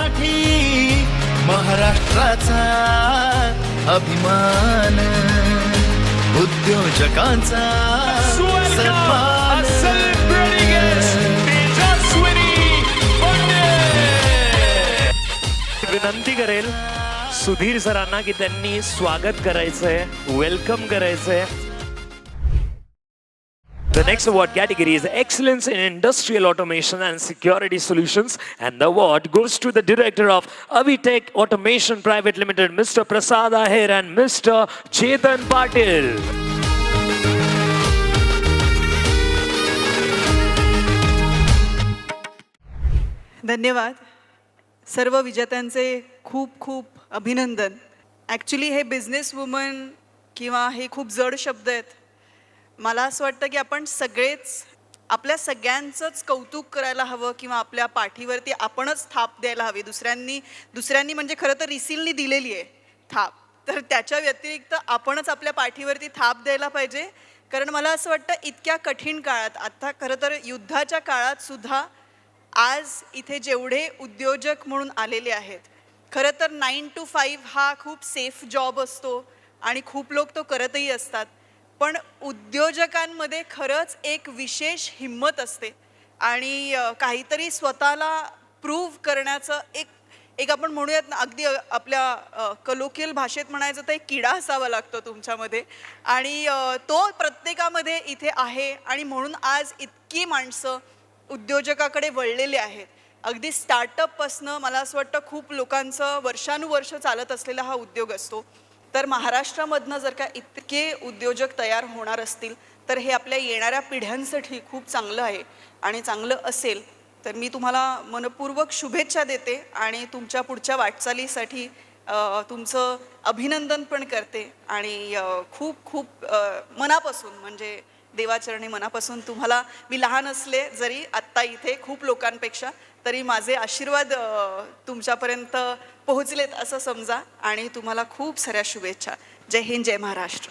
साठी महाराष्ट्राचा अभिमान, उद्योजकांचा सन्मान। विनंती करेल सुधीर सरांना की त्यांनी स्वागत करायचंय, वेलकम करायचंय। The next award category is Excellence in Industrial Automation and Security Solutions, and the award goes to the Director of Avitech Automation Private Limited, Mr. Prasad Ahir and Mr. Chetan Patil. धन्यवाद। सर्व विजेत्यांचे खूप खूप अभिनंदन। Actually हे business woman किंवा हे खूप जड शब्द आहेत। मला असं वाटतं की आपण सगळेच आपल्या सगळ्यांचंच कौतुक करायला हवं किंवा आपल्या पाठीवरती आपणच थाप द्यायला हवी। दुसऱ्यांनी म्हणजे खरं तर रिसिलनी दिलेली आहे थाप, तर त्याच्या व्यतिरिक्त आपणच आपल्या पाठीवरती थाप द्यायला पाहिजे। कारण मला असं वाटतं इतक्या कठीण काळात, आता खरं तर युद्धाच्या काळात सुद्धा आज इथे जेवढे उद्योजक म्हणून आलेले आहेत, खरं तर 9 to 5 हा खूप सेफ जॉब असतो आणि खूप लोक तो करतही असतात, पण उद्योजकांमध्ये खरंच एक विशेष हिम्मत असते आणि काहीतरी स्वतःला प्रूव्ह करण्याचं एक आपण म्हणूयात ना, अगदी आपल्या कलोकियल भाषेत म्हणायचं तर एक किडा असावा लागतो तुमच्यामध्ये, आणि तो प्रत्येकामध्ये इथे आहे। आणि म्हणून आज इतकी माणसं उद्योजकाकडे वळलेले आहेत। अगदी स्टार्टअपपासनं मला असं वाटतं खूप लोकांचं वर्षानुवर्ष चालत असलेला हा उद्योग असतो। तर महाराष्ट्रामधनं जर का इतके उद्योजक तयार होणार असतील तर हे आपल्या येणाऱ्या पिढ्यांसाठी खूप चांगलं आहे आणि चांगलं असेल। तर मी तुम्हाला मनपूर्वक शुभेच्छा देते आणि तुमच्या पुढच्या वाटचालीसाठी तुमचं अभिनंदन पण करते आणि खूप खूप मनापासून, म्हणजे देवाचरणी मनापासून तुम्हाला, मी लहान असले जरी आत्ता इथे खूप लोकांपेक्षा, तरी माझे आशीर्वाद तुमच्यापर्यंत पोहोचलेत असं समजा आणि तुम्हाला खूप साऱ्या शुभेच्छा। जय हिंद, जय महाराष्ट्र।